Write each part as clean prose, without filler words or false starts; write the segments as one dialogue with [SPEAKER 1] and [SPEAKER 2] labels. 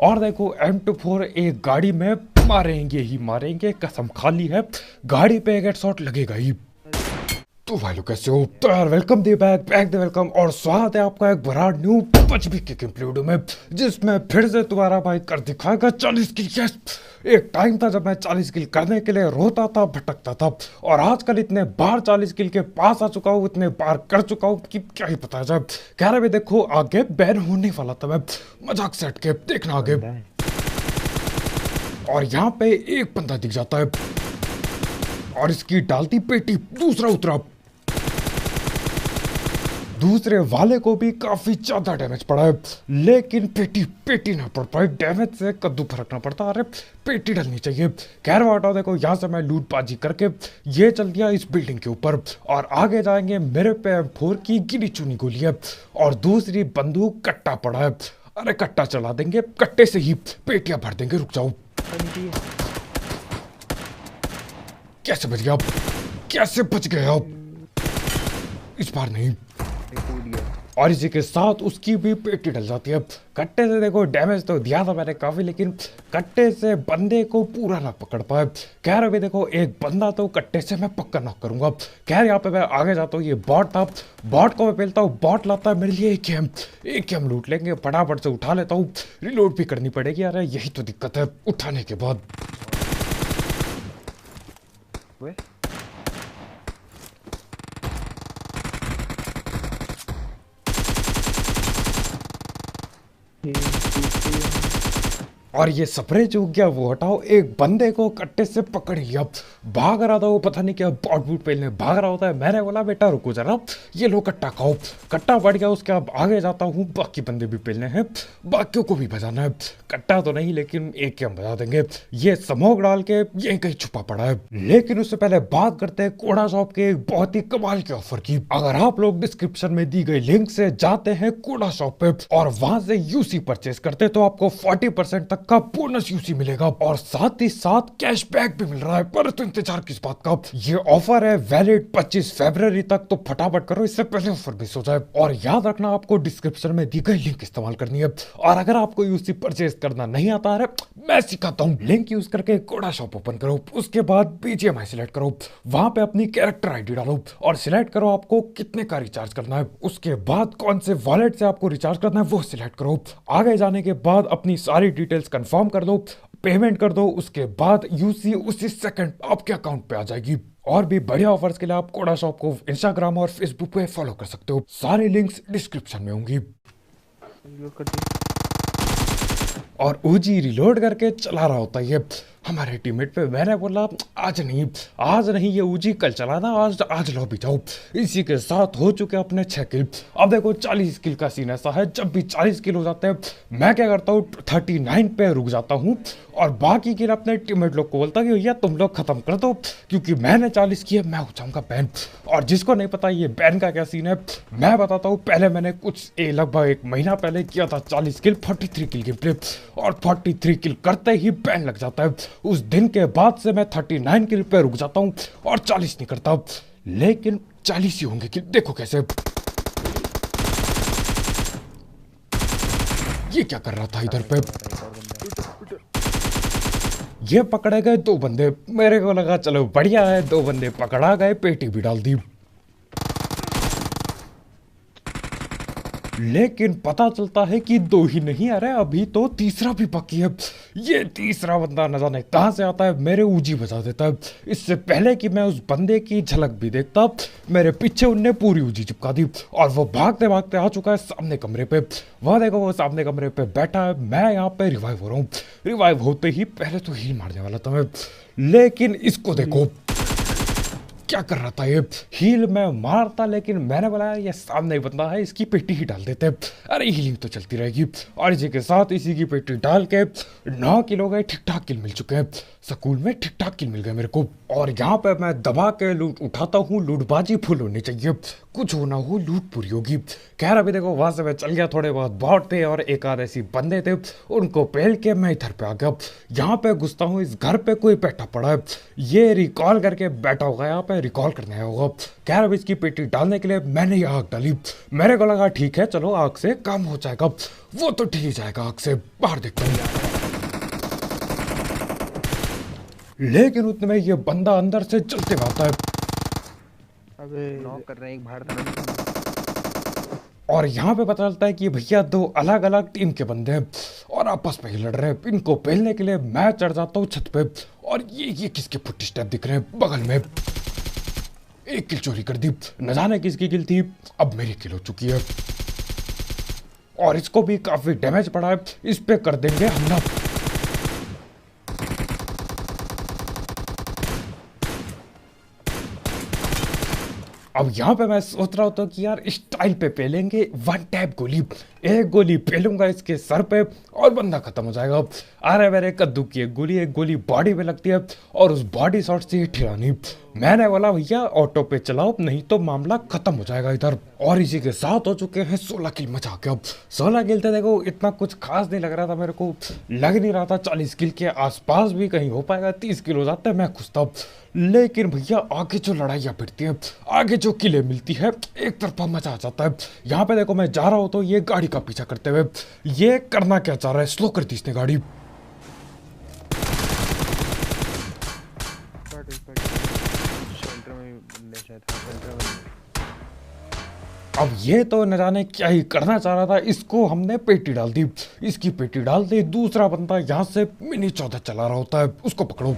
[SPEAKER 1] और देखो M24 एक गाड़ी में मारेंगे ही मारेंगे, कसम खाली है, गाड़ी पे एक हेडशॉट लगेगा ही। तो भाई लोग कैसे हो? तो यार वेलकम दे बैक दे वेलकम और स्वागत है आपका एक ब्रांड न्यू पचबी के वीडियो में, जिसमें फिर से तुम्हारा भाई कर दिखाएगा 40 किल। यस, एक टाइम था जब मैं 40 किल करने के लिए रोता था, भटकता था, और आजकल इतने बार 40 किल के पास आ चुका हूँ, इतने बार कर चुका हूँ कि क्या ही पता जाए। कह रहे देखो आगे बैन होने वाला था, मैं मजाक से हट के देखना आगे। और यहाँ पे एक बंदा दिख जाता है और इसकी डालती पेटी, दूसरा उतरा, दूसरे वाले को भी काफी ज्यादा डैमेज पड़ा है, लेकिन पेटी ना पड़ पाई। डैमेज से कद्दू फर्क ना पड़ता, अरे पेटी डलनी चाहिए। खैर हटाओ, देखो यहाँ से मैं लूटबाजी करके ये चल दिया इस बिल्डिंग के ऊपर, और आगे जाएंगे। मेरे पे M4 की गिनी चुनी गोली है और दूसरी बंदूक कट्टा पड़ा है। अरे कट्टा चला देंगे, कट्टे से ही पेटियां भर देंगे। रुक जाओ, कैसे बच गया आप? कैसे बच गए आप? इस बार नहीं। और इसी के साथ उसकी भी पेटी डल जाती है। कट्टे से देखो डैमेज तो दिया था मैंने काफी, लेकिन कट्टे से बंदे को पूरा ना पकड़ पाए। खैर अभी देखो एक बंदा तो कट्टे से मैं पक्का नॉक करूंगा। खैर यहाँ पे मैं आगे जाता हूँ, ये बॉट था, बॉट को मैं पेलता हूँ। बॉट लाता है मेरे लिए एक हम लूट लेंगे, फटाफट से उठा लेता हूँ। रिलोड भी करनी पड़ेगी, अरे यही तो दिक्कत है उठाने के बाद। और ये स्प्रे जो गया वो हटाओ। एक बंदे को कट्टे से पकड़ लिया, भाग रहा था वो, पता नहीं क्या बॉट बूट पहनने भाग रहा होता है। मैंने बोला बेटा रुको जरा, ये लो कट्टा खाओ। कट्टा बढ़ गया, उसके अब आगे जाता हूँ। बाकी बंदे भी पहनने हैं, बाकियों को भी बजाना है। कट्टा तो नहीं, लेकिन एक हम बजा देंगे। ये स्मोक डाल के यहीं कहीं छुपा पड़ा है। लेकिन उससे पहले बात करते हैं कोड़ा शॉप के एक बहुत ही कमाल के ऑफर की। अगर आप लोग डिस्क्रिप्शन में दी गई लिंक से जाते हैं कोड़ा शॉप पे और वहां से यूसी परचेस करते तो आपको 40% तक का बोनस यूसी मिलेगा, और साथ ही साथ कैशबैक भी मिल रहा है। पर तो इंतजार किस बात का? ये ऑफर है वैलिड 25 फरवरी तक, तो फटाफट करो, इससे पहले ऑफर मिस हो जाए। और याद रखना आपको डिस्क्रिप्शन में दी गई लिंक इस्तेमाल करनी है। और अगर आपको यूसी परचेस करना नहीं आता है, मैं सिखाता हूँ। लिंक यूज करके कोड़ा शॉप ओपन करो, उसके बाद बीजीएमआई सिलेक्ट करो, वहां पे अपनी कैरेक्टर आईडी डालो और सिलेक्ट करो आपको कितने का रिचार्ज करना है। उसके बाद कौन से वॉलेट से आपको रिचार्ज करना है वो सिलेक्ट करो। आगे जाने के बाद अपनी सारी डिटेल्स कंफर्म कर दो, पेमेंट कर दो, उसके बाद यूसी उसी सेकंड आपके अकाउंट पे आ जाएगी। और भी बढ़िया ऑफर्स के लिए आप कोड़ा शॉप को इंस्टाग्राम और फेसबुक पे फॉलो कर सकते हो। सारी लिंक्स डिस्क्रिप्शन में होंगी। और ओजी रिलोड करके चला रहा होता है ये हमारे टीममेट पे। मैंने बोला आज नहीं ये ओजी कल चलाना, आज लॉबी जाओ। इसी के साथ हो चुके अपने 6 किल। अब देखो 40 किल का सीन ऐसा है, जब भी 40 किल हो जाते हैं मैं क्या करता हूँ 39 पे रुक जाता हूँ, और बाकी किल अपने टीममेट लोग को बोलता कि भैया तुम लोग खत्म कर दो, क्योंकि मैंने 40 किया, मैं हो जाऊंगा बैन। और जिसको नहीं पता ये बैन का क्या सीन है मैं बताता हूँ। पहले मैंने लगभग 1 महीना पहले किया था 40 किल 43 किल गेम प्ले, और 43 किल करते ही बैन लग जाता है। उस दिन के बाद से मैं 39 किल पे रुक जाता हूं और 40 नहीं करता, लेकिन 40 ही होंगे किल। देखो कैसे ये क्या कर रहा था इधर पे। ये पकड़े गए 2 बंदे, मेरे को लगा चलो बढ़िया है, 2 बंदे पकड़ा गए, पेटी भी डाल दी। लेकिन पता चलता है कि 2 ही नहीं, अरे अभी तो तीसरा भी बाकी है। ये तीसरा बंदा न जाने कहां से आता है, मेरे ऊजी बजा देता है। इससे पहले कि मैं उस बंदे की झलक भी देखता, मेरे पीछे उनने पूरी ऊजी चिपका दी, और वो भागते भागते आ चुका है सामने कमरे पे। वह देखो वो सामने कमरे पे बैठा है, मैं यहाँ पे रिवाइव हो रहा हूँ। रिवाइव होते ही पहले तो हील मारने वाला था मैं, लेकिन इसको देखो क्या कर रहा था। ये हील में मारता, लेकिन मैंने बोला ये सामने ही बंदा है, इसकी पेटी ही डाल देते। अरे हीलिंग तो चलती रहेगी। और इसी के साथ इसी की पेटी डाल के 9 किल हो गए, ठीक ठाक किल मिल चुके हैं। स्कूल में ठीक ठाक किल मिल गए मेरे को। और यहाँ पे मैं दबा के लूट उठाता हूँ। लूटबाजी फुल होनी चाहिए, कुछ होना हो लूट पूरी होगी। खैर अभी देखो वहां से मैं चल गया, थोड़े बहुत बॉट थे और एक आध ऐसी बंदे थे, उनको पहल के मैं इधर पे आ गया। यहाँ पे घुसता हूँ, इस घर पे कोई बैठा पड़ा है, ये रिकॉल करके बैठा होगा यहाँ पे। पे रिकॉल करने आया होगा। कह रहा इसकी पेटी डालने के लिए मैंने ये आग डाली। मेरे को लगा ठीक है चलो आग से काम हो जाएगा, वो तो ठीक ही जाएगा आग से, बाहर देखता हूँ। लेकिन उतने में ये बंदा अंदर से चलते हुए आता है।
[SPEAKER 2] अबे नॉक कर रहे हैं एक बाहर।
[SPEAKER 1] और यहाँ पे पता चलता है कि भैया दो अलग अलग टीम के बंदे हैं और आपस में ही लड़ रहे हैं। इनको पहलने के लिए मैं चढ़ जाता हूँ छत पे और ये किसके फुट स्टेप दिख रहे हैं बगल में। एक किल चोरी कर दी, न जाने किसकी किल थी, अब मेरी किल हो चुकी है और इसको भी काफी डैमेज पड़ा है। इस पे कर देंगे हमला। अब यहाँ पे मैं सोच रहा होता कि यार स्टाइल पे पेलेंगे, वन टैप गोली, एक गोली पेलूंगा इसके सर पे और बंदा खत्म हो जाएगा। अरे मेरे कद्दू की एक गोली बॉडी पे लगती है और उस बॉडी शॉट से ही ठिरानी। मैंने बोला भैया ऑटो पे चलाओ नहीं तो मामला खत्म हो जाएगा इधर। और इसी के साथ हो चुके हैं 16 किल मचा के। अब 16 किल थे, देखो इतना कुछ खास नहीं लग रहा था मेरे को, लग नहीं रहा था 40 किल के आसपास भी कहीं हो पाएगा। 30 किल हो जाता है मैं खुश था। लेकिन भैया आगे जो लड़ाइयाँ भिड़ती हैं, आगे जो किले मिलती है, एक तरफा मजा आ जाता है। यहाँ पे देखो मैं जा रहा हूँ तो ये गाड़ी का पीछा करते हुए, ये करना क्या चाह रहा है, स्लो कर दी इसने गाड़ी। अब ये तो न जाने क्या ही करना चाह रहा था, इसको हमने पेटी डाल दी, इसकी पेटी डाल दी। दूसरा बंदा यहाँ से मिनी 14 चला रहा होता है, उसको पकड़ो।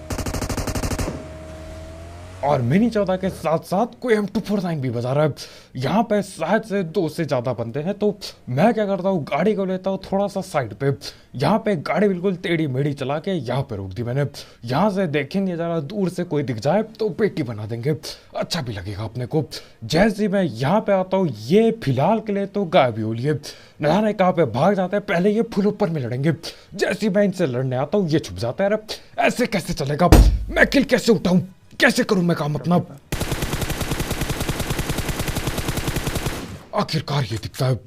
[SPEAKER 1] और मिनी 14 के साथ साथ कोई M249 भी बजा रहा है। यहाँ पे शायद से 2 से ज़्यादा बंदे हैं, तो मैं क्या करता हूँ गाड़ी को लेता हूँ थोड़ा सा साइड पे। यहाँ पे गाड़ी बिल्कुल टेढ़ी मेढ़ी चला के यहाँ पे रोक दी मैंने। यहाँ से देखेंगे ज़रा दूर से कोई दिख जाए तो पेटी बना देंगे, अच्छा भी लगेगा अपने को। जैसे ही मैं यहाँ पे आता हूँ ये फिलहाल के लिए तो गायब ही हो लिए, न जाने कहाँ पे भाग जाते हैं। पहले ये फुल ऊपर में लड़ेंगे, जैसे ही मैं इनसे लड़ने आता हूँ ये छुप जाता है। अरे ऐसे कैसे चलेगा, मैं किल कैसे उठाऊँ, कैसे करूं मैं काम अपना। आखिरकार ये दिखता है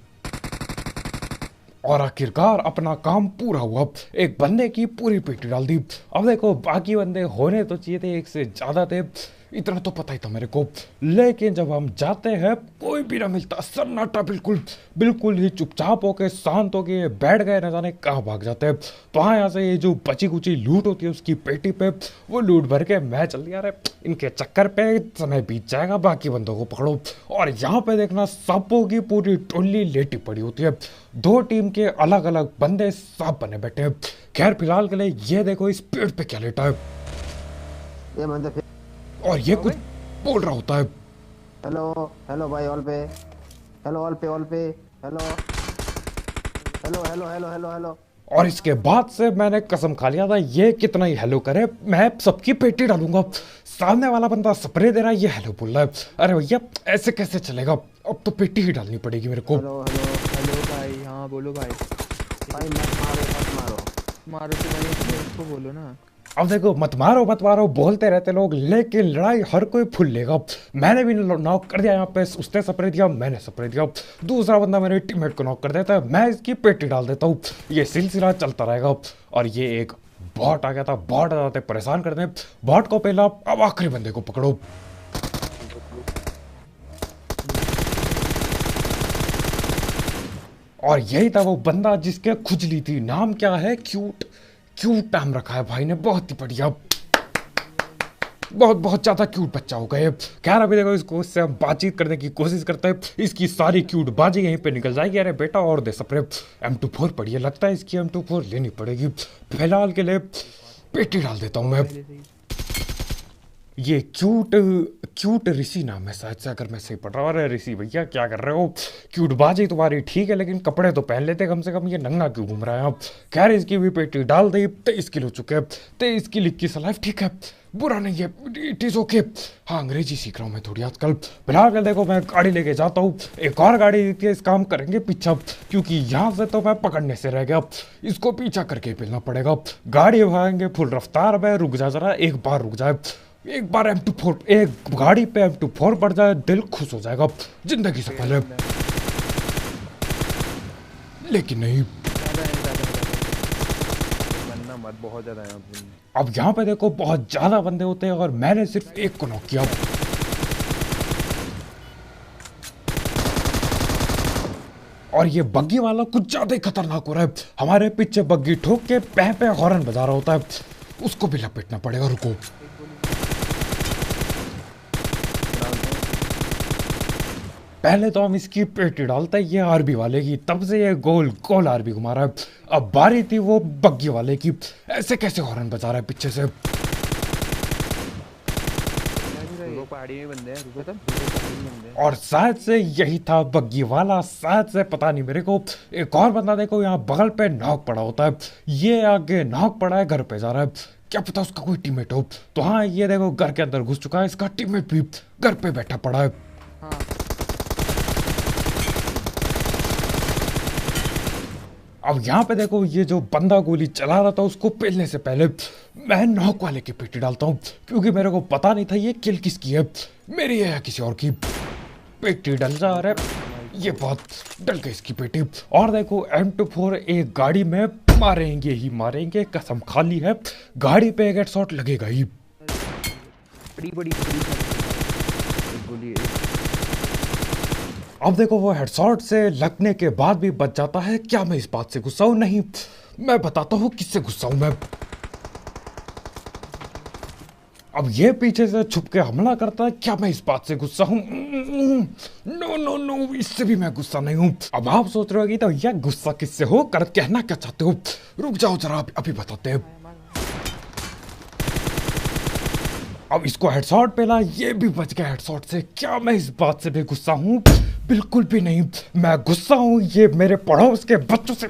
[SPEAKER 1] और आखिरकार अपना काम पूरा हुआ। एक बंदे की पूरी पेटी डाल दी। अब देखो बाकी बंदे होने तो चाहिए थे, एक से ज्यादा थे, इतना तो पता ही था मेरे को। लेकिन जब हम जाते हैं कोई भी ना मिलता, सन्नाटा, बिल्कुल ही चुपचाप होके शांत होके बैठ गए, न जाने कहाँ भाग जाते हैं। तो हाँ, यहाँ से ये जो बची कुची लूट होती है उसकी पेटी पे वो लूट भर के मैं चल दिया। रहे इनके चक्कर पे समय बीत जाएगा, बाकी बंदों को पकड़ो। और यहाँ पे देखना सांपों की पूरी टोली लेटी पड़ी होती है, 2 टीम के अलग अलग बंदे सांप बने बैठे हैं। खैर फिलहाल के लिए ये देखो इस पेड़ पे क्या लेटा है,
[SPEAKER 3] ये बंदा
[SPEAKER 1] और ये कुछ बोल रहा होता है।
[SPEAKER 3] हेलो हेलो भाई, ऑल पे, हेलो ऑल पे, ऑल पे, hello hello hello hello hello hello.
[SPEAKER 1] और इसके बाद से मैंने कसम खा लिया था ये कितना ही हेलो करे मैं सबकी पेटी डालूंगा। सामने वाला बंदा स्प्रे दे रहा है, ये हेलो बोल रहा है। अरे भैया ऐसे कैसे चलेगा, अब तो पेटी ही डालनी पड़ेगी मेरे को।
[SPEAKER 3] हेलो हेलो
[SPEAKER 2] हेलो भाई, हाँ बोलो भाई।
[SPEAKER 3] भाई मत मारो मत मारो।
[SPEAKER 2] मारो तो भाई उसको बोलो ना।
[SPEAKER 1] अब देखो मत मारो बोलते रहते लोग, लेकिन लड़ाई हर कोई फुल लेगा। मैंने भी नॉक कर दिया यहाँ पे, उसने स्प्रे दिया, मैंने स्प्रे दिया, दूसरा बंदा मेरे टीममेट को नॉक कर देता है, मैं इसकी पेटी डाल देता हूँ। ये सिलसिला चलता रहेगा। और ये एक बॉट आ गया था, बॉट आते परेशान करते हैं, बॉट को पहला, अब आखिरी बंदे को पकड़ो। और यही था वो बंदा जिसके खुजली थी, नाम क्या है, क्यूट नाम रखा है भाई ने, बहुत ही बढ़िया, बहुत ज्यादा क्यूट बच्चा हो गए। खैर अभी देखो इसको, इससे हम बातचीत करने की कोशिश करते हैं, इसकी सारी क्यूट बाजी यहीं पे निकल जाएगी। अरे बेटा और दे स्प्रे, M24 पड़ी है, लगता है इसकी M24 लेनी पड़ेगी। फिलहाल के लिए पेटी डाल देता हूँ मैं। ये क्यूट ऋषि नाम है शायद से, अगर मैं सही पढ़ रहा हूँ। अरे ऋषि भैया क्या कर रहे हो, क्यूट बाजी तुम्हारी ठीक है, लेकिन कपड़े तो पहन लेते कम से कम, ये नंगा क्यों घूम रहा है आप। खैर इसकी भी पेटी डाल दी, 23 किलो चुके हैं, 23 की 21 लाइफ, ठीक है, बुरा नहीं है, इट इज ओके। हाँ अंग्रेजी सीख रहा हूँ मैं थोड़ी आजकल। फिलहाल देखो मैं गाड़ी लेके जाता हूँ, एक और गाड़ी देती है, इस काम करेंगे पीछा, क्योंकि यहाँ से तो मैं पकड़ने से रह गया, इसको पीछा करके मिलना पड़ेगा। गाड़ी भागेंगे फुल रफ्तार में, रुक जा जरा, एक बार रुक जाए, एक बार M24, एक गाड़ी पे M24 बढ़ जाए, दिल खुश हो जाएगा, जिंदगी सफल है। लेकिन नहीं,
[SPEAKER 2] बनना मत, बहुत ज्यादा है।
[SPEAKER 1] अब यहाँ पे देखो बहुत ज्यादा बंदे होते हैं और मैंने सिर्फ एक को नॉक किया। और ये बग्गी वाला कुछ ज्यादा ही खतरनाक हो रहा है। हमारे पीछे बग्गी ठोक के पै पे हॉर्न बजा रहा होता है, उसको भी लपेटना पड़ेगा। रुको, पहले तो हम इसकी पेटी डालते हैं ये आरबी वाले की, तब से ये गोल गोल आरबी घुमा रहा है। अब बारी थी वो बग्गी वाले की, ऐसे कैसे हॉर्न बजा रहा है पीछे से।
[SPEAKER 2] दो पहाड़ी में बंदे हैं, रुको तब
[SPEAKER 1] और शायद से यही था बग्गी वाला, शायद से, पता नहीं मेरे को। एक और बंदा देखो यहाँ बगल पे नॉक पड़ा होता है, ये आगे नॉक पड़ा है, घर पे जा रहा है, क्या पता उसका कोई टीममेट हो। तो हाँ, ये देखो घर के अंदर घुस चुका है, इसका टीममेट भी घर पे बैठा पड़ा है।
[SPEAKER 2] हाँ।
[SPEAKER 1] अब यहाँ पे देखो, ये जो बंदा गोली चला रहा था उसको पेलने से पहले मैं नॉक वाले की पेटी डालता हूँ, क्योंकि मेरे को पता नहीं था ये किल किसकी है, मेरी है या किसी और की। पेटी डल जा रहा है, ये बहुत डल गई इसकी पेटी। और देखो M24 एक गाड़ी में मारेंगे ही मारेंगे, कसम खाली है, गाड़ी पे एक हेडशॉट लगेगा ही।
[SPEAKER 2] बड़ी बड़ी एक गोली
[SPEAKER 1] अब देखो वो हेडशॉट से लगने के बाद भी बच जाता है। क्या मैं इस बात से गुस्सा हूं? नहीं, मैं बताता हूं किससे गुस्सा हूं मैं। अब ये पीछे से छुप के हमला करता है, क्या मैं इस बात से गुस्सा हूं? नो नो नो, इससे भी मैं गुस्सा नहीं हूं। अब आप सोच रहे हो कि तो यह गुस्सा किससे हो, कर कहना क्या चाहते हो? रुक जाओ जरा, अभी बताते हैं। अब इसको हेडशॉट पेला, ये भी बच गया हेडशॉट से। क्या मैं इस बात से भी गुस्सा हूं? बिल्कुल भी नहीं। मैं गुस्सा हूं ये मेरे पड़ोस के बच्चों से,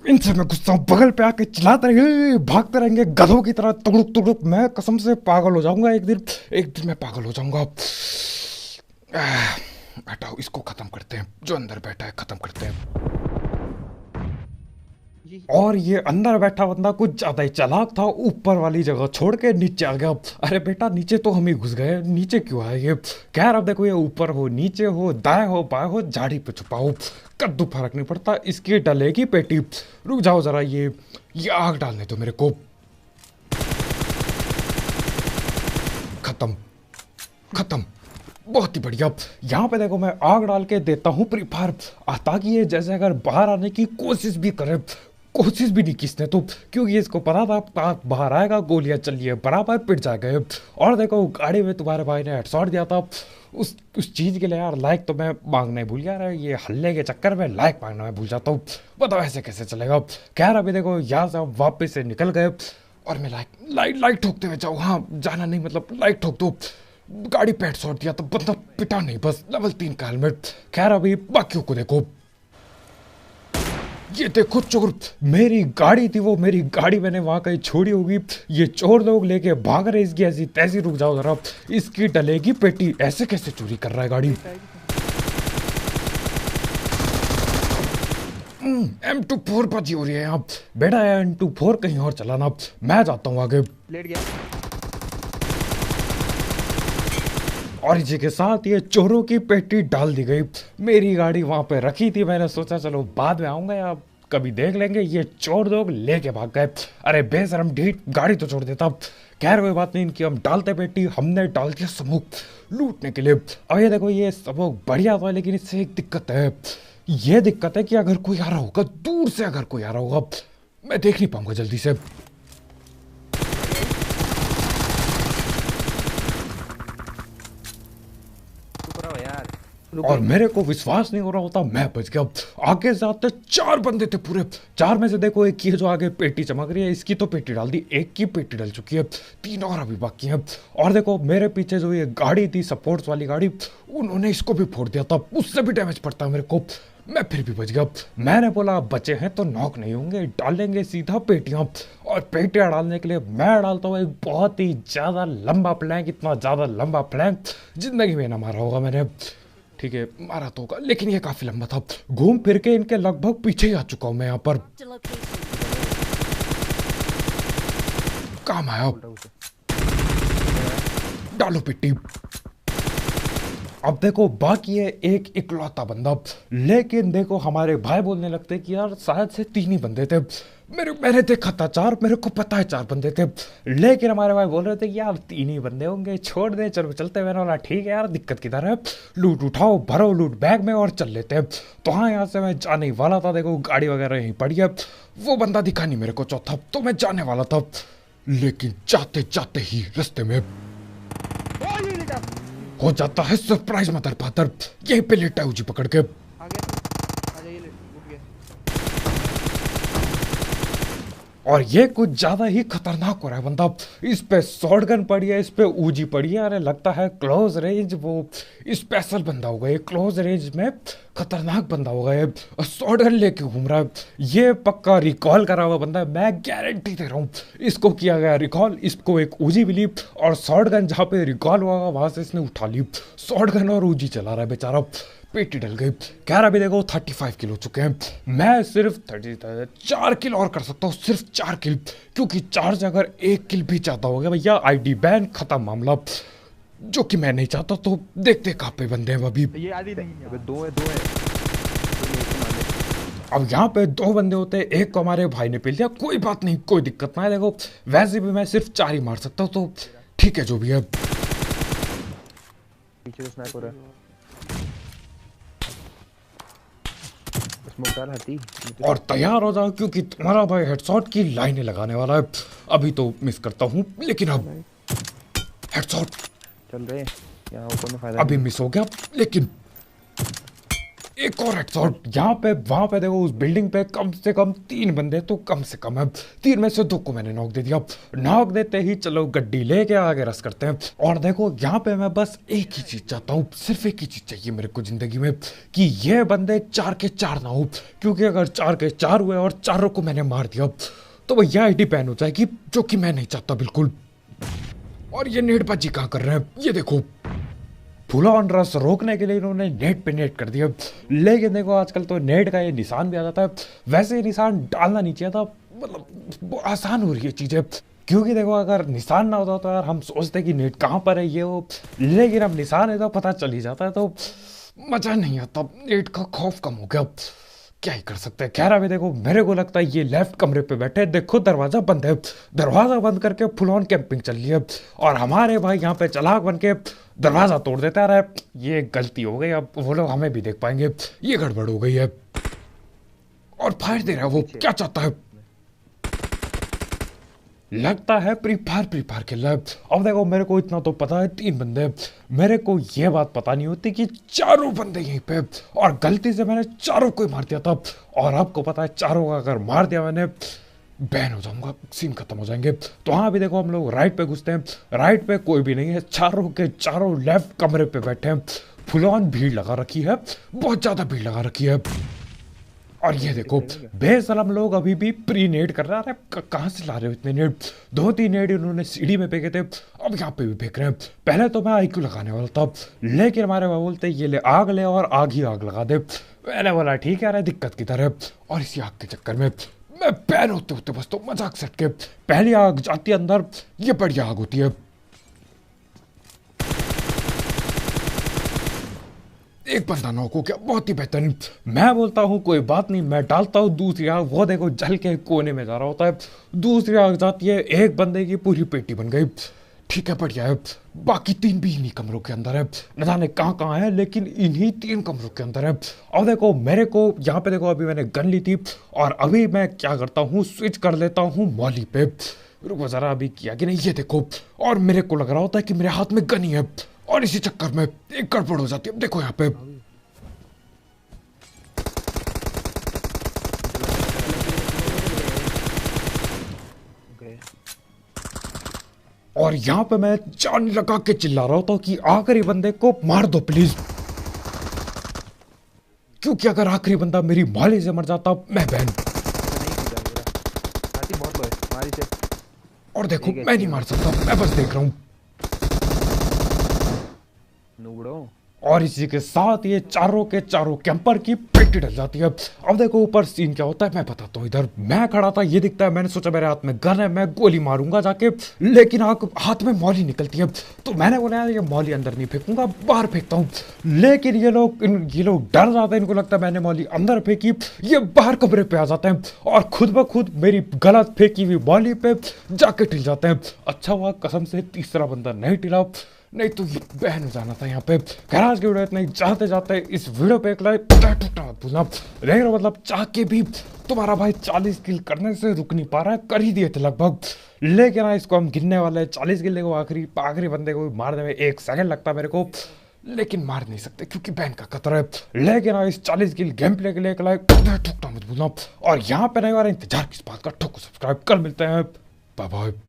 [SPEAKER 1] इनसे मैं गुस्सा हूं। बगल पे आके चिल्लाते रहेंगे, भागते रहेंगे गधों की तरह, तुड़ुक तुड़ुक। मैं कसम से पागल हो जाऊंगा एक दिन मैं पागल हो जाऊंगा। हटाओ, इसको खत्म करते हैं, जो अंदर बैठा है खत्म करते हैं। और ये अंदर बैठा बंदा कुछ ज्यादा ही चालाक था, ऊपर वाली जगह छोड़ के नीचे आ गया। अरे बेटा, नीचे तो हम ही घुस गए, नीचे क्यों आए ये? खैर, अब देखो ये ऊपर हो नीचे हो दाएं हो बाएं हो, झाड़ी पे छुपा हो, कद्दू फर्क नहीं पड़ता, इसकी डलेगी पेटी। रुक जाओ जरा, ये आग डालने दो मेरे को। खत्म खत्म, बहुत ही बढ़िया। यहाँ पे देखो मैं आग डाल के देता हूँ प्री फायर, ताकि ये जैसे अगर बाहर आने की कोशिश भी करे, कोशिश भी नहीं किसने तो, क्योंकि इसको पता था बाहर आएगा, गोलियां चलिए बराबर पिट जाएगा। और देखो गाड़ी में तुम्हारे भाई ने हेडशॉट दिया था, उस चीज़ के लिए यार लाइक तो मैं मांगना ही भूल गया यार, ये हल्ले के चक्कर में लाइक मांगना मैं भूल जाता हूँ। बताओ ऐसे कैसे चलेगा? खैर, अभी देखो यहाँ से हम वापस से निकल गए, और मैं लाइक ठोकते हुए जाऊँ। हाँ, जाना नहीं, मतलब लाइक ठोक दो। गाड़ी पे हेडशॉट दिया तो बंदा पिटा नहीं, बस लेवल 3 का हेलमेट। खैर, अभी बाकियों को देखो, ये देखो चोर, मेरी गाड़ी थी वो, मेरी गाड़ी मैंने वहां कहीं छोड़ी होगी, ये चोर लोग लेके भाग रहे इसकी ऐसी तैसी। रुक जाओ जरा, इसकी डलेगी पेटी। ऐसे कैसे चोरी कर रहा है गाड़ी? M24 पर हो रही है यहाँ बेटा, M24 कहीं और चलाना, मैं जाता हूँ आगे।
[SPEAKER 2] लेट गया।
[SPEAKER 1] और इसी के साथ ये चोरों की पेटी डाल दी गई। मेरी गाड़ी वहां पे रखी थी, मैंने सोचा चलो बाद में आऊंगा या कभी देख लेंगे। ये चोर लोग लेके भाग गए। अरे बेशरम ढीठ, गाड़ी तो छोड़ देता। खैर कोई बात नहीं, इनकी हम डालते पेटी। हमने डाल दिया स्मोक लूटने के लिए। अब ये देखो, ये स्मोक बढ़िया था, लेकिन इससे एक दिक्कत है। ये दिक्कत है कि अगर कोई आ रहा होगा दूर से, अगर कोई आ रहा होगा, मैं देख नहीं पाऊंगा जल्दी से। और मेरे को विश्वास नहीं हो रहा होता मैं बच गया। आगे से आते 4 बंदे थे पूरे। 4 में से देखो एक ही जो आगे पेटी चमक रही है, इसकी तो पेटी डाल दी, एक की पेटी डल चुकी है, 3 और अभी बाकी हैं। और देखो मेरे पीछे जो ये गाड़ी थी, सपोर्ट्स वाली गाड़ी, उन्होंने इसको भी फोड़ दिया था, उससे भी डैमेज पड़ता है मेरे को। मैं फिर भी बच गया। मैंने बोला बचे हैं तो नॉक नहीं होंगे, डालेंगे सीधा पेटियां। और पेटियां डालने के लिए मैं डालता हूँ एक बहुत ही ज्यादा लंबा प्लैंक। इतना ज्यादा लंबा प्लैंक जिंदगी में ना मारा होगा मैंने। ठीक है, मारा तो होगा, लेकिन ये काफी लंबा था। घूम फिर के इनके लगभग पीछे ही आ चुका हूं मैं यहाँ पर। काम आया, डालो पिट्टी। अब देखो बाकी है एक इकलौता बंदा, लेकिन देखो हमारे भाई बोलने लगते कि यार शायद से 3 ही बंदे थे। मैंने देखा था 4, मेरे को पता है 4 बंदे थे, लेकिन हमारे भाई बोल रहे थे कि यार 3 ही बंदे होंगे, छोड़ दे चलो चलते। मैंने बोला ठीक है यार, दिक्कत किधर है, लूट उठाओ भरो लूट बैग में और चल लेते हैं। तो हाँ, यहाँ से मैं जाने ही वाला था, देखो गाड़ी वगैरह यहीं पड़ी है। वो बंदा दिखा नहीं मेरे को चौथा, तो मैं जाने वाला था, लेकिन जाते जाते ही रास्ते में हो जाता है सरप्राइज मदर फादर। यहीं पे लेटा है उजी पकड़ के।
[SPEAKER 2] आ गया, आ जाइए, उठ गया।
[SPEAKER 1] और ये कुछ ज्यादा ही खतरनाक हो रहा है बंदा। इस पे शॉर्ट गन पड़ी है, इस पे ऊजी पड़ी है। अरे लगता है क्लोज रेंज वो स्पेशल बंदा होगा, ये क्लोज रेंज में खतरनाक बंदा होगा। ये शॉर्ट गन लेके घूम रहा है, ये पक्का रिकॉल करा हुआ बंदा है, मैं गारंटी दे रहा हूँ। इसको किया गया रिकॉल, इसको एक ऊजी मिली और शॉर्ट गन जहाँ पे रिकॉल हुआ वहां से इसने उठा ली। शॉर्ट गन और ऊजी चला रहा है बेचारा, पेटी डल गई। कह रहा भी देखो 35 किल हो चुके हैं, मैं सिर्फ 4 किल और कर सकता हूँ, सिर्फ 4 किल, क्योंकि 4 से अगर 1 किल भी चाहता हो गया भैया आईडी बैन, खत्म मामला, जो कि मैं नहीं चाहता। तो देखते कहाँ पे बंदे हैं अभी।
[SPEAKER 2] ये आदि नहीं है।
[SPEAKER 3] अबे दो है, दो है।
[SPEAKER 1] अब यहाँ पे 2 बंदे होते हैं, एक को हमारे भाई ने पील दिया, कोई बात नहीं, कोई दिक्कत ना है। देखो वैसे भी मैं सिर्फ 4 ही मार सकता हूँ, तो ठीक है जो भी है।
[SPEAKER 3] पीछे से स्नाइपर है, स्मोक डाल हाथी।
[SPEAKER 1] और तैयार हो जाओ, क्योंकि तुम्हारा भाई हेडशॉट की लाइनें लगाने वाला है। अभी तो मिस करता हूँ, लेकिन अब हेडशॉट
[SPEAKER 3] चल रहे यहाँ ऊपर में फायदा
[SPEAKER 1] अभी मिस हो गया, लेकिन एक और हेडशॉट यहाँ पे। वहां पे देखो उस बिल्डिंग पे कम से कम 3 बंदे तो कम से कम है, 3 में से 2 को मैंने नॉक दे दिया। नॉक देते ही चलो गड्डी लेके आगे रस करते हैं। और देखो यहाँ पे मैं बस एक ही चीज चाहता हूँ, सिर्फ एक ही चीज चाहिए मेरे को जिंदगी में, कि ये बंदे 4 के 4 ना हो, क्योंकि अगर 4 के 4 हुए और चारों को मैंने मार दिया तो भैया आईडी बैन हो जाएगी, जो कि मैं नहीं चाहता बिल्कुल। और ये नेटबाजी कहाँ कर रहे हैं, ये देखो फुल ऑन रस रोकने के लिए इन्होंने नेट पे नेट कर दिया। लेकिन देखो आजकल तो नेट का ये निशान भी आ जाता है, वैसे ये निशान डालना नहीं चाहिए था, मतलब आसान हो रही है चीजें। क्योंकि देखो अगर निशान ना होता तो यार हम सोचते कि नेट कहाँ पर है ये वो, लेकिन अब निशान है तो पता चल ही जाता है, तो मजा नहीं आता, नेट का खौफ कम हो गया। क्या ही कर सकते हैं। खैर अभी देखो मेरे को लगता है ये लेफ्ट कमरे पे बैठे, देखो दरवाजा बंद है, दरवाजा बंद करके फुल ऑन कैंपिंग चल रही है, और हमारे भाई यहाँ पे चालाक बन के दरवाजा तोड़ देता है। ये गलती हो गई, अब वो लोग हमें भी देख पाएंगे, ये गड़बड़ हो गई है। और फायर दे रहा है वो, क्या चाहता है, लगता है प्री फायर खेल रहा है। अब देखो मेरे को इतना तो पता है 3 बंदे, मेरे को ये बात पता नहीं होती कि 4 बंदे यहीं पे, और गलती से मैंने 4 को ही मार दिया था। और आपको पता है 4 का अगर मार दिया मैंने, बैन हो जाऊंगा, सीन खत्म हो जाएंगे। तो हाँ अभी देखो हम लोग राइट पे घुसते हैं, राइट पे कोई भी नहीं है, 4 के 4 लेफ्ट कमरे पे बैठे हैं, फुल ऑन भीड़ लगा रखी है, बहुत ज्यादा भीड़ लगा रखी है। और ये देखो बेशरम लोग अभी भी प्री नेड कर रहा है, कहाँ से ला रहे हो इतने नेड, 2-3 नेड इन्होंने सीढ़ी में फेंके थे, अब यहाँ पे भी फेंक रहे हैं। पहले तो मैं आईक्यू लगाने वाला था, लेकिन हमारे वहाँ बोलते ये ले आग ले और आग ही आग लगा दे। मैंने बोला ठीक है, दिक्कत किधर है। और इसी आग के चक्कर में मैं बैन होते होते बस तो मजाक सट के, पहली आग जाती है अंदर, ये बढ़िया आग होती है। एक बंदा नॉक हो गया, बहुत ही बेहतरीन। मैं बोलता हूँ कोई बात नहीं, मैं डालता हूँ दूसरी आग, वो देखो जल के कोने में जा रहा होता है, दूसरी आग जाती है, एक बंदे की पूरी पेटी बन गई। ठीक है बढ़िया है, बाकी 3 भी इन्हीं कमरों के अंदर है, न जाने कहाँ कहाँ है, लेकिन इन्हीं 3 कमरों के अंदर है। और देखो मेरे को यहाँ पे देखो अभी मैंने गन ली थी, और अभी मैं क्या करता हूँ, स्विच कर लेता हूँ मॉली पे। रुको जरा, अभी किया कि नहीं, ये देखो, और मेरे को लग रहा होता है कि मेरे हाथ में गन ही है, और इसी चक्कर में एक गड़बड़ हो जाती है। देखो यहाँ पे और यहाँ पे मैं जान लगा के चिल्ला रहा होता कि आखिरी बंदे को मार दो प्लीज, क्योंकि अगर आखिरी बंदा मेरी माली से मर जाता मैं बैन। और देखो मैं नहीं मार सकता, मैं बस देख रहा हूँ। और इसी के साथ ये चारों के चारों कैंपर की पेटी डल जाती है। अब देखो ऊपर सीन क्या होता है मैं बताता हूँ। इधर मैं खड़ा था, ये दिखता है, मैंने सोचा मेरे हाथ में गन है, मैं गोली मारूंगा जाके, लेकिन हाथ में मौली निकलती है। तो मैंने बोला यार ये मौली अंदर नहीं फेंकूंगा, बाहर फेंकता हूँ। लेकिन ये लोग डर जाते हैं, इनको लगता है मैंने मौली अंदर फेंकी, ये बाहर कमरे पे आ जाते हैं और खुद ब खुद मेरी गलत फेंकी हुई मौली पे जाके टिल जाते हैं। अच्छा हुआ कसम से तीसरा बंदा नहीं टिला, नहीं तो ये बहन हो जाना था यहाँ पे। खैर आज की वीडियो इतना ही। जाते जाते इस वीडियो पे एक लाइक भूलना, लेकिन मतलब चाह के भी तुम्हारा भाई 40 किल करने से रुक नहीं पा रहा है, कर ही दिए थे लगभग। लेकिन हाँ इसको हम गिनने वाले हैं 40 किल को, आखिरी बंदे को मारने में 1 सेकंड लगता है मेरे को, लेकिन मार नहीं सकते क्योंकि बैन का खतरा है। लेकिन हाँ इस 40 किल गेम प्ले के लिए एक लाइक ठोकना मत भूलना, और यहाँ पे नहीं आ रहा इंतजार किस बात का, ठोको सब्सक्राइब। कल मिलते हैं, बाय बाय।